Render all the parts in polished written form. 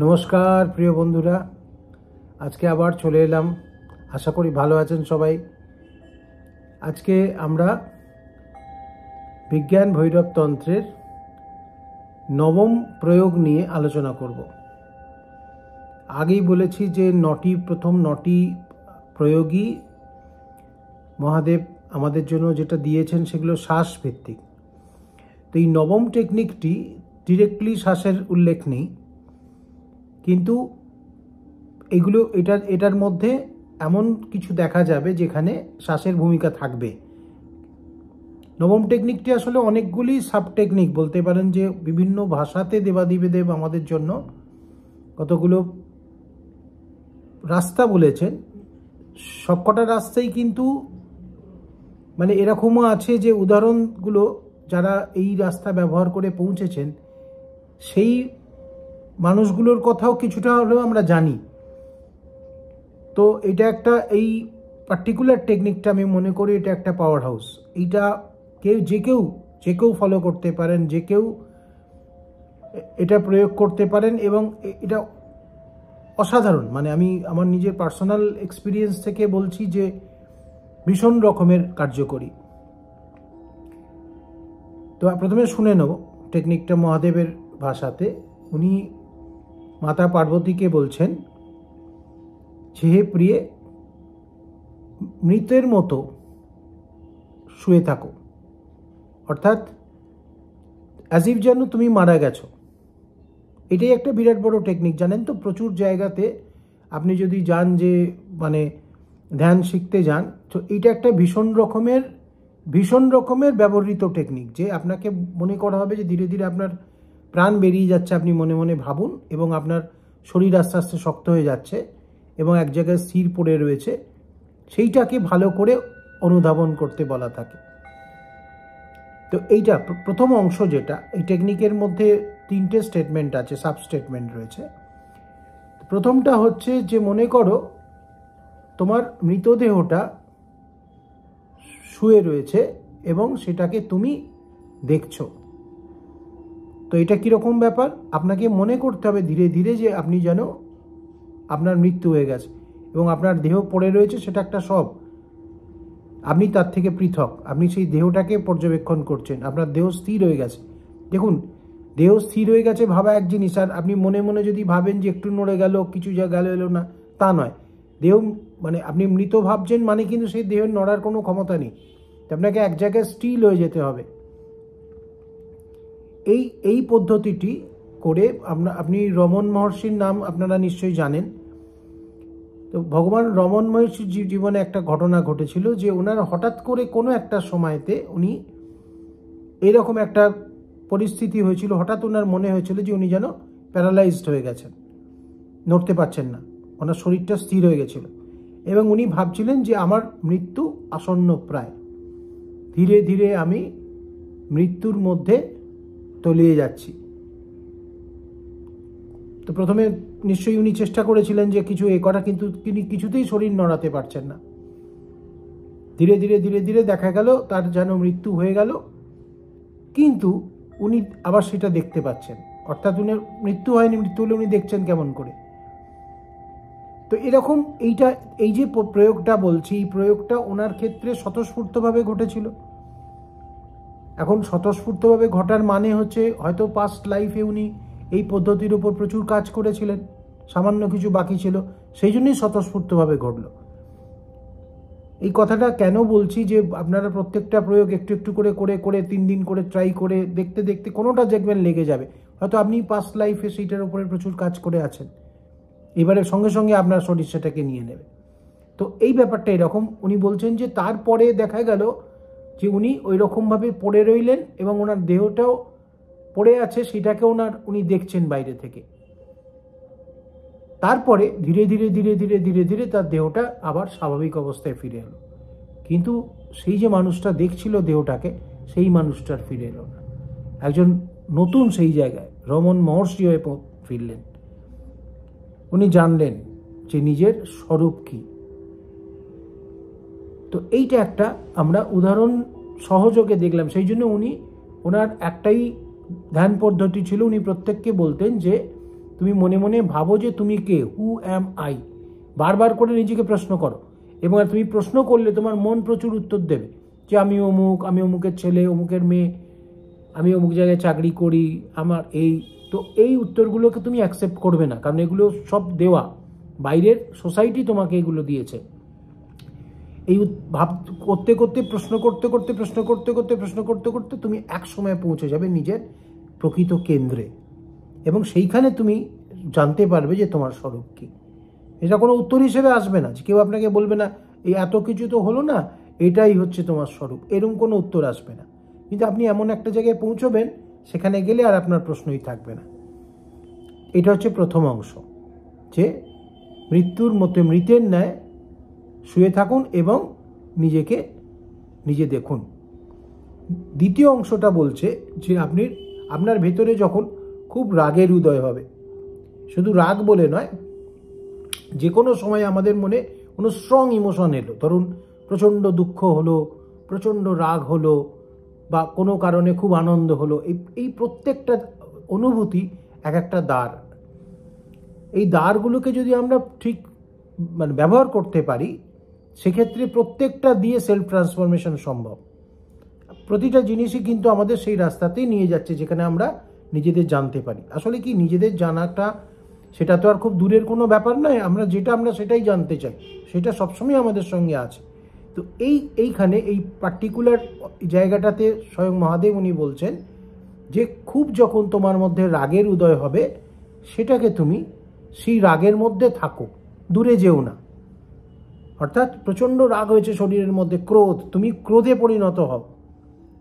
নমস্কার প্রিয় বন্ধুরা, আজকে আবার চলে এলাম। আশা করি ভালো আছেন সবাই। আজকে আমরা বিজ্ঞান ভৈরব তন্ত্রের নবম প্রয়োগ নিয়ে আলোচনা করব। আগেই বলেছি যে প্রথম নটি প্রয়োগই মহাদেব আমাদের জন্য যেটা দিয়েছেন সেগুলো শ্বাস ভিত্তিক। তো এই নবম টেকনিকটি ডিরেক্টলি শ্বাসের উল্লেখ নেই, কিন্তু এটার মধ্যে এমন কিছু দেখা যাবে যেখানে শ্বাসের ভূমিকা থাকবে। নবম টেকনিকটি আসলে অনেকগুলি সাব টেকনিক বলতে পারেন, যে বিভিন্ন ভাষাতে দেবাদিদেব আমাদের জন্য কতগুলো রাস্তা বলেছেন। সবকটা রাস্তাই কিন্তু এরকমও আছে যে উদাহরণগুলো যারা এই রাস্তা ব্যবহার করে পৌঁছেছেন সেই মানুষগুলোর কথাও কিছুটা হলেও আমরা জানি। তো এটা একটা এই পার্টিকুলার টেকনিকটা আমি মনে করি এটা একটা পাওয়ার হাউস। এইটা যে কেউ ফলো করতে পারেন, যে কেউ এটা প্রয়োগ করতে পারেন, এবং এটা অসাধারণ। আমি আমার নিজের পার্সোনাল এক্সপিরিয়েন্স থেকে বলছি যে ভীষণ রকমের কার্যকরী। তো প্রথমে শুনে নেব টেকনিকটা মহাদেবের ভাষাতে। উনি মাতা পার্বতীকে বলছেন যে, হে প্রিয়ে, মৃতের মতো শুয়ে থাকো, অর্থাৎ অ্যাজ ইফ যেন তুমি মারা গেছো। এটাই একটা বিরাট বড় টেকনিক, জানেন তো। প্রচুর জায়গাতে আপনি যদি যান, যে ধ্যান শিখতে যান, তো এইটা একটা ভীষণ রকমের ব্যবহৃত টেকনিক, যে আপনাকে মনে করা হবে যে ধীরে ধীরে আপনার প্রাণ বেরিয়ে যাচ্ছে। আপনি মনে মনে ভাবুন, এবং আপনার শরীর আস্তে আস্তে শক্ত হয়ে যাচ্ছে এবং এক জায়গায় স্থির পড়ে রয়েছে। সেইটাকে ভালো করে অনুধাবন করতে বলা থাকে। তো এইটা প্রথম অংশ, যেটা এই টেকনিকের মধ্যে 3টে স্টেটমেন্ট আছে, সাব স্টেটমেন্ট রয়েছে। প্রথমটা হচ্ছে যে, মনে করো তোমার মৃতদেহটা শুয়ে রয়েছে এবং সেটাকে তুমি দেখছো। তো এটা কীরকম ব্যাপার? আপনাকে মনে করতে হবে ধীরে ধীরে যে আপনি যেন আপনার মৃত্যু হয়ে গেছে এবং আপনার দেহ পড়ে রয়েছে, সেটা একটা সব, আপনি তার থেকে পৃথক। আপনি সেই দেহটাকে পর্যবেক্ষণ করছেন, আপনার দেহ স্থির হয়ে গেছে। দেখুন, দেহ স্থির হয়ে গেছে ভাবা এক জিনিস, আর আপনি মনে মনে যদি ভাবেন যে একটু নড়ে গেল, কিছু যা গেল এলো না, তা নয়। দেহ আপনি মৃত ভাবছেন কিন্তু সেই দেহের নড়ার কোনো ক্ষমতা নেই। আপনাকে এক জায়গায় স্টিল হয়ে যেতে হবে। এই পদ্ধতিটি করে আপনি রমন মহর্ষির নাম আপনারা নিশ্চয়ই জানেন। তো ভগবান রমন মহর্ষির জীবনে একটা ঘটনা ঘটেছিল, যে ওনার হঠাৎ করে কোনো একটা সময়তে উনি এরকম একটা পরিস্থিতি হয়েছিল, হঠাৎ ওনার মনে হয়েছিল যে উনি যেন প্যারালাইজড হয়ে গেছেন, নড়তে পারছেন না, ওনার শরীরটা স্থির হয়ে গেছিল এবং উনি ভাবছিলেন যে আমার মৃত্যু আসন্ন প্রায়, ধীরে ধীরে আমি মৃত্যুর মধ্যে তলিয়ে যাচ্ছি। তো প্রথমে নিশ্চয়ই উনি চেষ্টা করেছিলেন যে কিছু করা, কিন্তু তিনি কিছুতেই শরীর নড়াতে পারছেন না। ধীরে ধীরে ধীরে ধীরে দেখা গেল তার যেন মৃত্যু হয়ে গেল, কিন্তু উনি আবার সেটা দেখতে পাচ্ছেন। অর্থাৎ উনি মৃত্যু হয়নি, মৃত্যু হলে উনি দেখছেন কেমন করে। তো এরকম এই যে প্রয়োগটা বলছি, এই প্রয়োগটা ওনার ক্ষেত্রে স্বতঃস্ফূর্তভাবে ঘটেছিল। এখন স্বতঃস্ফূর্তভাবে ঘটার মানে হচ্ছে হয়তো পাস্ট লাইফে উনি এই পদ্ধতির উপর প্রচুর কাজ করেছিলেন, সামান্য কিছু বাকি ছিল, সেই জন্যই স্বতঃস্ফূর্তভাবে ঘটল। এই কথাটা কেন বলছি, যে আপনারা প্রত্যেকটা প্রয়োগ একটু একটু করে করে করে 3 দিন করে ট্রাই করে দেখতে দেখতে কোনোটা দেখবেন লেগে যাবে। হয়তো আপনি পাস্ট লাইফে সেইটার উপরে প্রচুর কাজ করে আছেন, এবারে সঙ্গে সঙ্গে আপনার শরীর সেটাকে নিয়ে নেবে। তো এই ব্যাপারটা এরকম। উনি বলছেন যে তারপরে দেখা গেল যে উনি ওই রকমভাবে পড়ে রইলেন এবং ওনার দেহটাও পড়ে আছে, সেটাকে উনি দেখছেন বাইরে থেকে। তারপরে ধীরে ধীরে ধীরে ধীরে ধীরে ধীরে তার দেহটা আবার স্বাভাবিক অবস্থায় ফিরে এলো, কিন্তু সেই যে মানুষটা দেখছিল দেহটাকে, সেই মানুষটার ফিরে এলো না। একজন নতুন সেই জায়গায় রমন মহর্ষি হয়ে ফিরলেন। উনি জানলেন যে নিজের স্বরূপ কি। তো এইটা একটা আমরা উদাহরণ সহযোগে দেখলাম। সেই জন্য ওনার একটাই ধ্যান পদ্ধতি ছিল, উনি প্রত্যেককে বলতেন যে তুমি মনে মনে ভাবো যে তুমি কে, হু অ্যাম আই, বারবার করে নিজেকে প্রশ্ন করো। এবং তুমি প্রশ্ন করলে তোমার মন প্রচুর উত্তর দেবে যে আমি অমুক, আমি অমুকের ছেলে, অমুকের মেয়ে, আমি অমুক জায়গায় চাকরি করি, আমার এই। তো এই উত্তরগুলোকে তুমি অ্যাকসেপ্ট করবে না, কারণ এগুলো সব দেওয়া, বাইরের সোসাইটি তোমাকে এগুলো দিয়েছে। এই ভাব করতে করতে, প্রশ্ন করতে করতে, প্রশ্ন করতে করতে, প্রশ্ন করতে করতে তুমি এক সময় পৌঁছে যাবে নিজের প্রকৃত কেন্দ্রে, এবং সেইখানে তুমি জানতে পারবে যে তোমার স্বরূপ কি। এটা কোনো উত্তর হিসেবে আসবে না, যে কেউ আপনাকে বলবে না এই এত কিছু তো হলো না, এটাই হচ্ছে তোমার স্বরূপ, এরকম কোনো উত্তর আসবে না। কিন্তু আপনি এমন একটা জায়গায় পৌঁছবেন, সেখানে গেলে আর আপনার প্রশ্নই থাকবে না। এটা হচ্ছে প্রথম অংশ, যে মৃত্যুর মতো মৃতের ন্যায় শুয়ে থাকুন এবং নিজেকে নিজে দেখুন। দ্বিতীয় অংশটা বলছে যে আপনার ভেতরে যখন খুব রাগের উদয় হবে, শুধু রাগ বলে নয়, যে কোনো সময় আমাদের মনে কোনো স্ট্রং ইমোশন এলো, ধরুন প্রচণ্ড দুঃখ হলো, প্রচণ্ড রাগ হলো, বা কোনো কারণে খুব আনন্দ হলো, এই প্রত্যেকটা অনুভূতি এক একটা দ্বার। এই দ্বারগুলোকে যদি আমরা ঠিক ব্যবহার করতে পারি, সেক্ষেত্রে প্রত্যেকটা দিয়ে সেলফ ট্রান্সফরমেশন সম্ভব। প্রতিটা জিনিসই কিন্তু আমাদের সেই রাস্তাতেই নিয়ে যাচ্ছে যেখানে আমরা নিজেদের জানতে পারি। আসলে কি নিজেদের জানাটা, সেটা তো আর খুব দূরের কোনো ব্যাপার নয়, আমরা সেটাই জানতে চাই, সেটা সবসময় আমাদের সঙ্গে আছে। তো এইখানে এই পার্টিকুলার জায়গাটাতে স্বয়ং মহাদেব উনি বলছেন যে খুব যখন তোমার মধ্যে রাগের উদয় হবে, সেটাকে তুমি সেই রাগের মধ্যে থাকো, দূরে যেও না। অর্থাৎ প্রচণ্ড রাগ হয়েছে শরীরের মধ্যে, ক্রোধ, তুমি ক্রোধে পরিণত হও।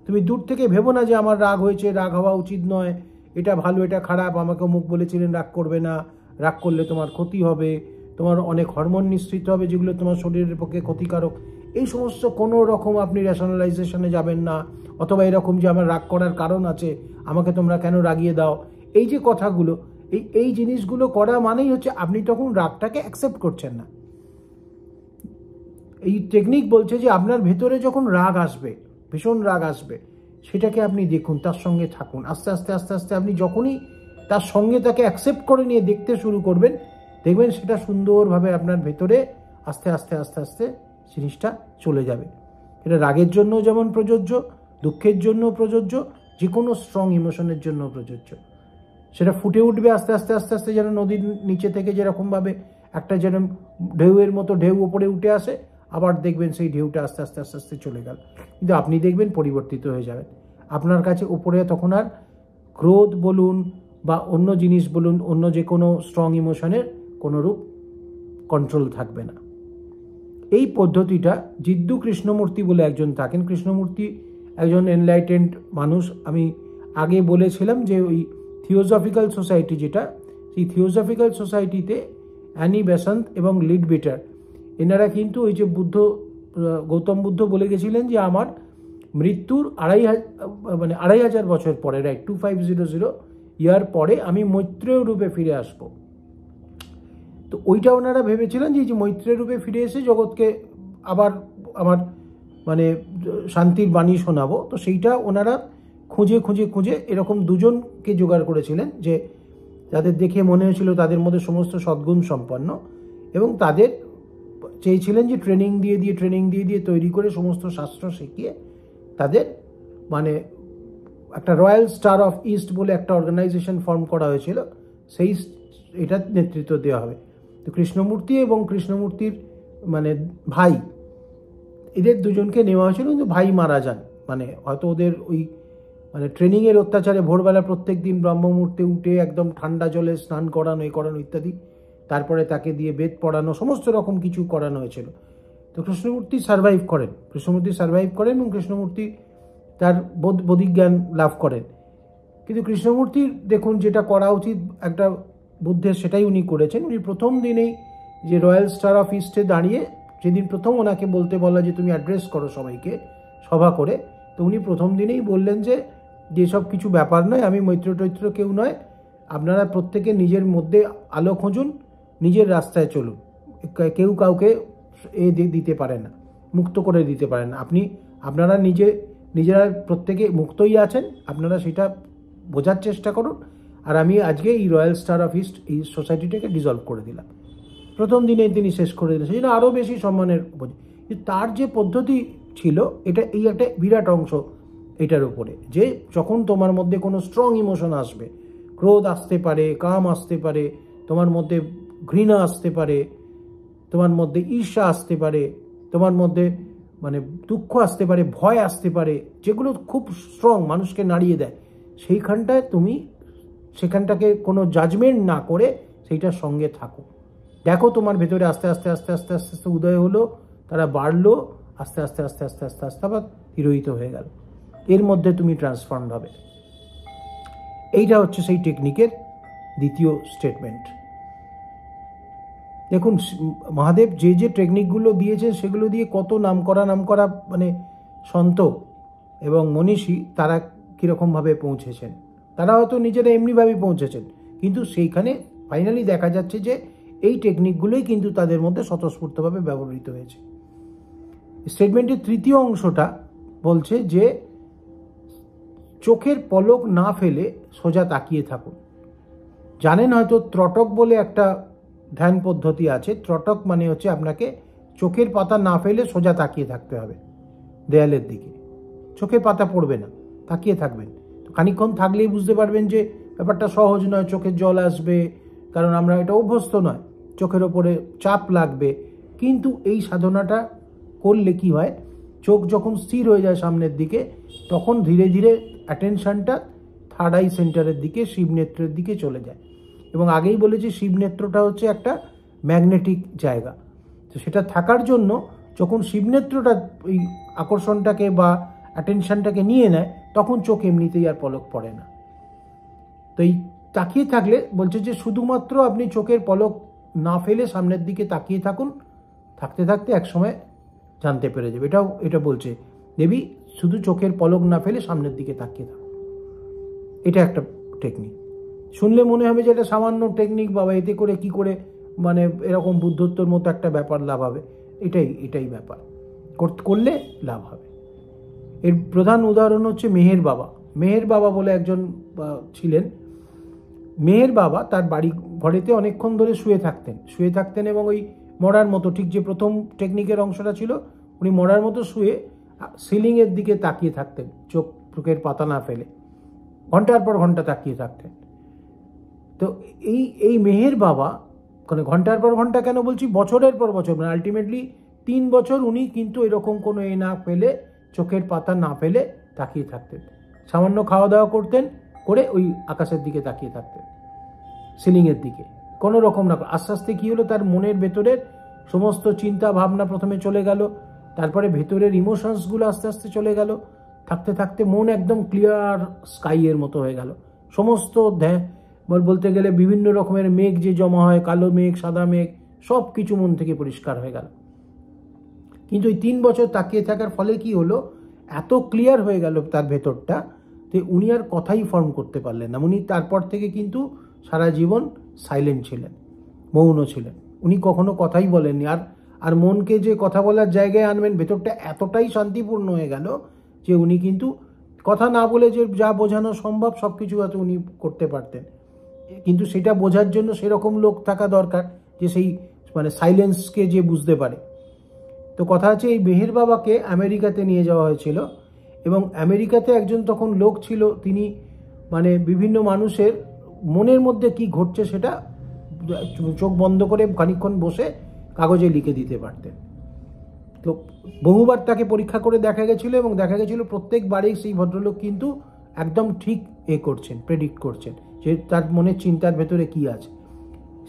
তুমি দূর থেকে ভেবো না যে আমার রাগ হয়েছে, রাগ হওয়া উচিত নয়, এটা ভালো, এটা খারাপ, আমাকে মুখ বলেছিলেন রাগ করবে না, রাগ করলে তোমার ক্ষতি হবে, তোমার অনেক হরমোন নিঃসৃত হবে যেগুলো তোমার শরীরের পক্ষে ক্ষতিকারক। এই সমস্ত কোনো রকম আপনি রেশনালাইজেশনে যাবেন না, অথবা এরকম যে আমার রাগ করার কারণ আছে, আমাকে তোমরা কেন রাগিয়ে দাও, এই যে কথাগুলো, এই জিনিসগুলো করা মানেই হচ্ছে আপনি তখন রাগটাকে অ্যাকসেপ্ট করছেন না। এই টেকনিক বলছে যে আপনার ভেতরে যখন রাগ আসবে, ভীষণ রাগ আসবে, সেটাকে আপনি দেখুন, তার সঙ্গে থাকুন। আস্তে আস্তে আস্তে আস্তে আপনি যখনই তার সঙ্গে তাকে অ্যাকসেপ্ট করে নিয়ে দেখতে শুরু করবেন, দেখবেন সেটা সুন্দরভাবে আপনার ভেতরে আস্তে আস্তে আস্তে আস্তে জিনিসটা চলে যাবে। এটা রাগের জন্য যেমন প্রযোজ্য, দুঃখের জন্য প্রযোজ্য, যে কোনো স্ট্রং ইমোশনের জন্য প্রযোজ্য। সেটা ফুটে উঠবে আস্তে আস্তে আস্তে আস্তে, যেন নদীর নিচে থেকে যেরকমভাবে একটা যেন ঢেউয়ের মতো ঢেউ ওপরে উঠে আসে, আবার দেখবেন সেই ঢেউটা আস্তে আস্তে আস্তে আস্তে চলে গেল, কিন্তু আপনি দেখবেন পরিবর্তিত হয়ে যাবেন। আপনার কাছে উপরে তখন আর ক্রোধ বলুন বা অন্য জিনিস বলুন, অন্য যে কোনো স্ট্রং ইমোশনের কোনোরূপ কন্ট্রোল থাকবে না। এই পদ্ধতিটা জিদ্দু কৃষ্ণমূর্তি বলে একজন থাকেন। কৃষ্ণমূর্তি একজন এনলাইটেন্ড মানুষ। আমি আগে বলেছিলাম যে ওই থিওজফিক্যাল সোসাইটি যেটা, সেই থিওজফিক্যাল সোসাইটিতে অ্যানি বেসান্ত এবং লিডবিটার, এনারা কিন্তু ওই যে গৌতম বুদ্ধ বলে গেছিলেন যে আমার মৃত্যুর 2500 বছর পরে, রাইট, 2500 ইয়ার পরে আমি মৈত্রেয় রূপে ফিরে আসব। তো ওইটা ওনারা ভেবেছিলেন যে মৈত্রেয় রূপে ফিরে এসে জগৎকে আবার আমার শান্তির বাণী শোনাবো। তো সেইটা ওনারা খুঁজে খুঁজে খুঁজে এরকম দুজনকে জোগাড় করেছিলেন, যে যাদের দেখে মনে হয়েছিল তাদের মধ্যে সমস্ত সদ্গুণ সম্পন্ন, এবং তাদের চেয়েছিলেন যে ট্রেনিং দিয়ে দিয়ে তৈরি করে সমস্ত শাস্ত্র শিখিয়ে তাদের একটা রয়্যাল স্টার অফ ইস্ট বলে একটা অর্গানাইজেশন ফর্ম করা হয়েছিল, এটার নেতৃত্ব দেওয়া হবে। তো কৃষ্ণমূর্তি এবং কৃষ্ণমূর্তির ভাই, এদের দুজনকে নেওয়া হয়েছিল, কিন্তু ভাই মারা যান। হয়তো ওদের ওই ট্রেনিংয়ের অত্যাচারে ভোরবেলা প্রত্যেক দিন ব্রহ্ম মুহূর্তে উঠে একদম ঠান্ডা জলে স্নান করানো, ইত্যাদি, তারপরে তাকে দিয়ে বেদ পড়ানো, সমস্ত রকম কিছু করানো হয়েছিল। তো কৃষ্ণমূর্তি সার্ভাইভ করেন এবং কৃষ্ণমূর্তি তার বোধিজ্ঞান লাভ করেন। কিন্তু কৃষ্ণমূর্তির দেখুন যেটা করা উচিত একটা বুদ্ধের, সেটাই উনি করেছেন। উনি প্রথম দিনেই যে রয়্যাল স্টার অফ ইস্টে দাঁড়িয়ে, যেদিন প্রথম ওনাকে বলতে বলা যে তুমি অ্যাড্রেস করো সবাইকে সভা করে, তো উনি প্রথম দিনেই বললেন যে যেসব কিছু ব্যাপার নয়, আমি মৈত্র কেউ নয়, আপনারা প্রত্যেকে নিজের মধ্যে আলো খুঁজুন, নিজের রাস্তায় চলুন, কেউ কাউকে দিতে পারে না, মুক্ত করে দিতে পারে না। আপনারা নিজেরা প্রত্যেকে মুক্তই আছেন, আপনারা সেটা বোঝার চেষ্টা করুন, আর আমি আজকে এই রয়্যাল স্টার অফ ইস্ট এই সোসাইটিটাকে ডিজলভ করে দিলাম। প্রথম দিনেই তিনি শেষ করে দিলেন, সেই জন্য আরও বেশি সম্মানের উপর। তার যে পদ্ধতি ছিল, এটা এই একটা বিরাট অংশ এটার উপরে, যে যখন তোমার মধ্যে কোনো স্ট্রং ইমোশন আসবে, ক্রোধ আসতে পারে, কাম আসতে পারে, তোমার মধ্যে ঘৃণা আসতে পারে, তোমার মধ্যে ঈর্ষা আসতে পারে, তোমার মধ্যে মানে দুঃখ আসতে পারে, ভয় আসতে পারে, যেগুলো খুব স্ট্রং, মানুষকে নাড়িয়ে দেয়, সেইখানটায় তুমি সেখানটাকে কোনো জাজমেন্ট না করে সেইটার সঙ্গে থাকো। দেখো তোমার ভেতরে আস্তে আস্তে আস্তে আস্তে আস্তে আস্তে উদয় হলো, তারা বাড়লো, আস্তে আস্তে আস্তে আস্তে আস্তে আস্তে আবার হিরোহিত হয়ে গেল। এর মধ্যে তুমি ট্রান্সফর্ম হবে। এইটা হচ্ছে সেই টেকনিকের দ্বিতীয় স্টেটমেন্ট। দেখুন মহাদেব যে যে টেকনিকগুলো দিয়েছেন সেগুলো দিয়ে কত নামকরা মানে সন্ত এবং মনীষী তারা কীরকমভাবে পৌঁছেছেন, তারা হয়তো নিজেরা এমনিভাবেই পৌঁছেছেন, কিন্তু সেইখানে ফাইনালি দেখা যাচ্ছে যে এই টেকনিকগুলোই কিন্তু তাদের মধ্যে স্বতঃস্ফূর্তভাবে ব্যবহৃত হয়েছে। স্টেটমেন্টের তৃতীয় অংশটা বলছে যে চোখের পলক না ফেলে সোজা তাকিয়ে থাকুন। জানেন হয়তো ত্রটক বলে একটা ধ্যান পদ্ধতি আছে। ত্রটক মানে হচ্ছে আপনাকে চোখের পাতা না ফেলে সোজা তাকিয়ে থাকতে হবে দেয়ালের দিকে, চোখের পাতা পড়বে না, তাকিয়ে থাকবেন। তো খানিকক্ষণ থাকলেই বুঝতে পারবেন যে ব্যাপারটা সহজ নয়, চোখের জল আসবে, কারণ আমরা এটা অভ্যস্ত নয়, চোখের ওপরে চাপ লাগবে। কিন্তু এই সাধনাটা করলে কি হয়, চোখ যখন স্থির হয়ে যায় সামনের দিকে, তখন ধীরে ধীরে অ্যাটেনশনটা থার্ড আই সেন্টারের দিকে, শিবনেত্রের দিকে চলে যায়। এবং আগেই বলেছি শিবনেত্রটা হচ্ছে একটা ম্যাগনেটিক জায়গা, তো সেটা থাকার জন্য যখন শিবনেত্রটা ওই আকর্ষণটাকে বা অ্যাটেনশনটাকে নিয়ে নেয়, তখন চোখ এমনিতেই আর পলক পড়ে না। তো এই তাকিয়ে থাকলে বলছে যে শুধুমাত্র আপনি চোখের পলক না ফেলে সামনের দিকে তাকিয়ে থাকুন, থাকতে থাকতে একসময় জানতে পেরে যাবে। এটা বলছে দেবী, শুধু চোখের পলক না ফেলে সামনের দিকে তাকিয়ে থাকুন। এটা একটা টেকনিক। শুনলে মনে হবে যে এটা সামান্য টেকনিক, বাবা এতে করে কি করে মানে এরকম বুদ্ধত্বর মতো একটা ব্যাপার লাভ হবে। এটাই ব্যাপার, করলে লাভ হবে। এর প্রধান উদাহরণ হচ্ছে মেহের বাবা। মেহের বাবা বলে একজন ছিলেন। মেহের বাবা তার বাড়ি ঘরেতে অনেকক্ষণ ধরে শুয়ে থাকতেন এবং ওই মরার মতো, ঠিক যে প্রথম টেকনিকের অংশটা ছিল, উনি মরার মতো শুয়ে সিলিংয়ের দিকে তাকিয়ে থাকতেন, চোখের পাতা না ফেলে ঘন্টার পর ঘন্টা তাকিয়ে থাকতেন। তো এই মেহের বাবা মানে ঘন্টার পর ঘন্টা কেন বলছি, বছরের পর বছর, মানে আলটিমেটলি 3 বছর উনি কিন্তু এরকম কোনো না ফেলে, চোখের পাতা না ফেলে তাকিয়ে থাকতেন। সামান্য খাওয়া দাওয়া করতেন, করে ওই আকাশের দিকে তাকিয়ে থাকতেন, সিলিংয়ের দিকে, কোনো রকম না। আস্তে আস্তে কী হলো, তার মনের ভেতরের সমস্ত চিন্তা ভাবনা প্রথমে চলে গেল, তারপরে ভেতরের ইমোশনসগুলো আস্তে আস্তে চলে গেল, থাকতে থাকতে মন একদম ক্লিয়ার স্কাইয়ের মতো হয়ে গেল। সমস্ত বলতে গেলে বিভিন্ন রকমের মেঘ যে জমা হয়, কালো মেঘ, সাদা মেঘ, সব কিছু মন থেকে পরিষ্কার হয়ে গেল। কিন্তু এই 3 বছর তাকিয়ে থাকার ফলে কি হলো, এত ক্লিয়ার হয়ে গেল তার ভেতরটা, তো উনি আর কথাই ফর্ম করতে পারলেন না। উনি তারপর থেকে কিন্তু সারা জীবন সাইলেন্ট ছিলেন, মৌন ছিলেন। উনি কখনো কথাই বলেননি। আর মনকে যে কথা বলার জায়গায় আনবেন, ভেতরটা এতটাই শান্তিপূর্ণ হয়ে গেল যে উনি কিন্তু কথা না বলে যে যা বোঝানো সম্ভব সব কিছু হয়তো উনি করতে পারতেন। কিন্তু সেটা বোঝার জন্য সেরকম লোক থাকা দরকার যে সেই মানে সাইলেন্সকে যে বুঝতে পারে। তো কথা আছে, এই মেহের বাবাকে আমেরিকাতে নিয়ে যাওয়া হয়েছিল এবং আমেরিকাতে একজন তখন লোক ছিল, তিনি মানে বিভিন্ন মানুষের মনের মধ্যে কি ঘটছে সেটা চোখ বন্ধ করে খানিকক্ষণ বসে কাগজে লিখে দিতে পারতেন। তো বহুবার তাকে পরীক্ষা করে দেখা গেছিল এবং দেখা গেছিল প্রত্যেকবারেই সেই ভদ্রলোক কিন্তু একদম ঠিক করছেন, প্রেডিক্ট করছেন যে তার মনের চিন্তার ভেতরে কি আছে।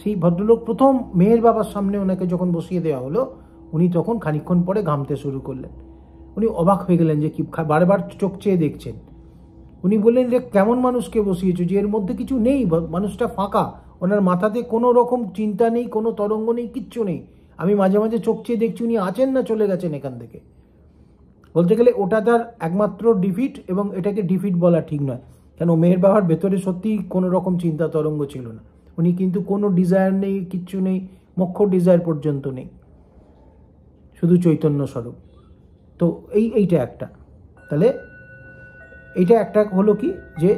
সেই ভদ্রলোক প্রথম মেহের বাবার সামনে ওনাকে যখন বসিয়ে দেওয়া হলো, উনি তখন খানিকক্ষণ পরে ঘামতে শুরু করলেন। উনি অবাক হয়ে গেলেন যে কি বারবার চোখ চেয়ে দেখছেন। উনি বললেন যে কেমন মানুষকে বসিয়েছো, যে এর মধ্যে কিছু নেই, মানুষটা ফাঁকা, ওনার মাথাতে কোনো রকম চিন্তা নেই, কোনো তরঙ্গ নেই, কিচ্ছু নেই। আমি মাঝে মাঝে চোখ চেয়ে দেখছি উনি আছেন না চলে গেছেন এখান থেকে। বলতে গেলে ওটা তার একমাত্র ডিফিট, এবং এটাকে ডিফিট বলা ঠিক নয়, কেন মেহের বাবার ভেতরে সত্যিই কোনো রকম চিন্তা তরঙ্গ ছিল না। উনি কিন্তু কোনো ডিজায়ার নেই, কিচ্ছু নেই, মোক্ষ ডিজায়ার পর্যন্ত নেই, শুধু চৈতন্য স্বরূপ। তো এইটা একটা। তাহলে এটা একটা হলো কি, যে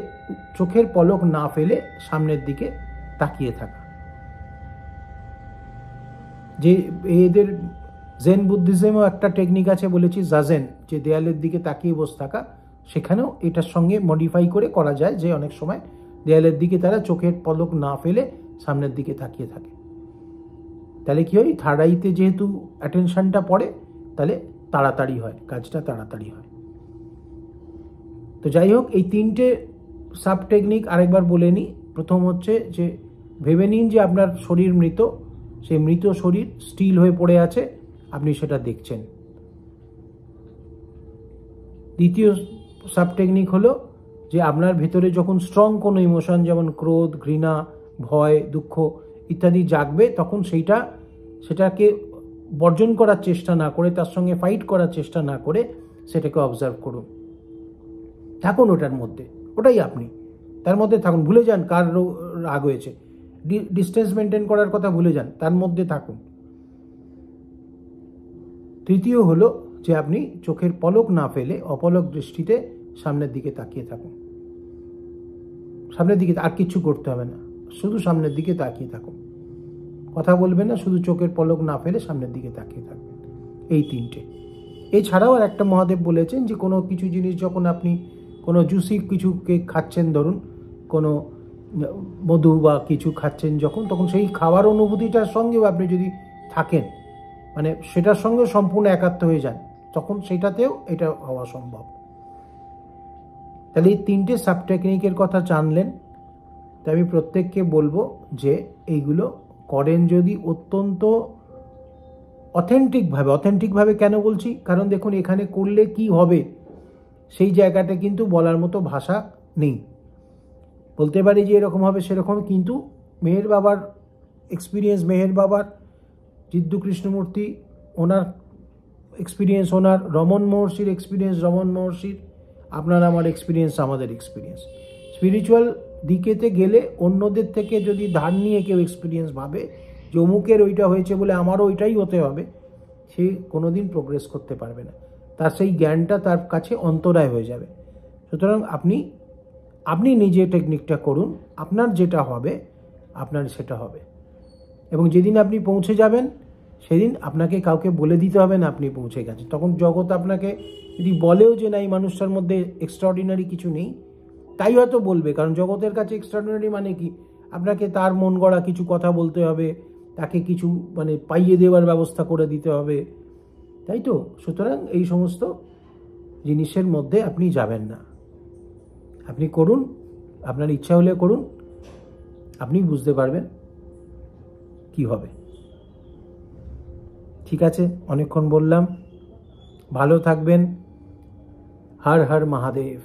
চোখের পলক না ফেলে সামনের দিকে তাকিয়ে থাকা। যে এদের জেন বুদ্ধিজমেও একটা টেকনিক আছে বলেছি, জাজেন, যে দেয়ালের দিকে তাকিয়ে বসে থাকা, সেখানেও এটার সঙ্গে মডিফাই করে করা যায়, যে অনেক সময় দেয়ালের দিকে তারা চোখের পলক না ফেলে সামনের দিকে তাকিয়ে থাকে। তাহলে কি হয়, থার্ড আইতে যেহেতু অ্যাটেনশনটা পড়ে, তাহলে তাড়াতাড়ি হয়, কাজটা তাড়াতাড়ি হয়। তো যাই হোক, এই তিনটে সাব টেকনিক আরেকবার বলে নিই। প্রথম হচ্ছে যে ভেবে নিন যে আপনার শরীর মৃত, সেই মৃত শরীর স্টিল হয়ে পড়ে আছে, আপনি সেটা দেখছেন। দ্বিতীয় সাব টেকনিক হলো যে আপনার ভেতরে যখন স্ট্রং কোনো ইমোশন, যেমন ক্রোধ, ঘৃণা, ভয়, দুঃখ ইত্যাদি জাগবে, তখন সেটাকে বর্জন করার চেষ্টা না করে, তার সঙ্গে ফাইট করার চেষ্টা না করে, সেটাকে অবজার্ভ করুন, থাকুন ওটার মধ্যে, ওটাই আপনি, তার মধ্যে থাকুন। ভুলে যান কার রাগ হয়েছে, ডিস্টেন্স মেনটেন করার কথা ভুলে যান, তার মধ্যে থাকুন। তৃতীয় হলো যে আপনি চোখের পলক না ফেলে অপলক দৃষ্টিতে সামনের দিকে তাকিয়ে থাকুন। সামনের দিকে, আর কিচ্ছু করতে হবে না, শুধু সামনের দিকে তাকিয়ে থাকুন, কথা বলবেন না, শুধু চোখের পলক না ফেলে সামনের দিকে তাকিয়ে থাকবেন। এই তিনটে। এছাড়াও আর একটা মহাদেব বলেছেন যে কোনো কিছু জিনিস যখন আপনি কোনো জুসি কিছু কেক খাচ্ছেন, ধরুন কোনো মধু বা কিছু খাচ্ছেন যখন, তখন সেই খাওয়ার অনুভূতিটার সঙ্গেও আপনি যদি থাকেন, মানে সেটার সঙ্গে সম্পূর্ণ একাত্ম হয়ে যান, তখন সেটাতেও এটা হওয়া সম্ভব। তাহলে এই তিনটে সাব টেকনিকের কথা জানলেন। তাই আমি প্রত্যেককে বলবো যে এইগুলো করেন যদি অত্যন্ত অথেন্টিকভাবে। কেন বলছি, কারণ দেখুন এখানে করলে কি হবে সেই জায়গাটা কিন্তু বলার মতো ভাষা নেই। বলতে পারি যে এরকম হবে সেরকম, কিন্তু মেহের বাবার এক্সপিরিয়েন্স, মেহের বাবার, জিদ্দু কৃষ্ণমূর্তি ওনার এক্সপিরিয়েন্স, ওনার রমন মহর্ষির এক্সপিরিয়েন্স, রমন মহর্ষির, আপনার আমার এক্সপিরিয়েন্স, আমাদের এক্সপিরিয়েন্স। স্পিরিচুয়াল দিকেতে গেলে অন্যদের থেকে যদি ধার নিয়ে কেউ এক্সপিরিয়েন্স ভাবে যে অমুকের ওইটা হয়েছে বলে আমারও ওইটাই হতে হবে, সে কোনোদিন প্রোগ্রেস করতে পারবে না, তার সেই জ্ঞানটা তার কাছে অন্তরায় হয়ে যাবে। সুতরাং আপনি নিজে টেকনিকটা করুন, আপনার যেটা হবে আপনার সেটা হবে। এবং যেদিন আপনি পৌঁছে যাবেন সেদিন আপনাকে কাউকে বলে দিতে হবে না আপনি পৌঁছে গেছেন। তখন জগৎ আপনাকে যদি বলেও যে না এই মানুষটার মধ্যে এক্সট্রাঅর্ডিনারি কিছু নেই, তাই হয়তো বলবে, কারণ জগতের কাছে এক্সট্রাঅর্ডিনারি মানে কি, আপনাকে তার মন গড়া কিছু কথা বলতে হবে, তাকে কিছু মানে পাইয়ে দেওয়ার ব্যবস্থা করে দিতে হবে, তাই তো। সুতরাং এই সমস্ত জিনিসের মধ্যে আপনি যাবেন না, আপনি করুন, আপনার ইচ্ছা হলে করুন, আপনি বুঝতে পারবেন কি হবে। ঠিক আছে, অনেকক্ষণ বললাম, ভালো থাকবেন। হর হর মহাদেব।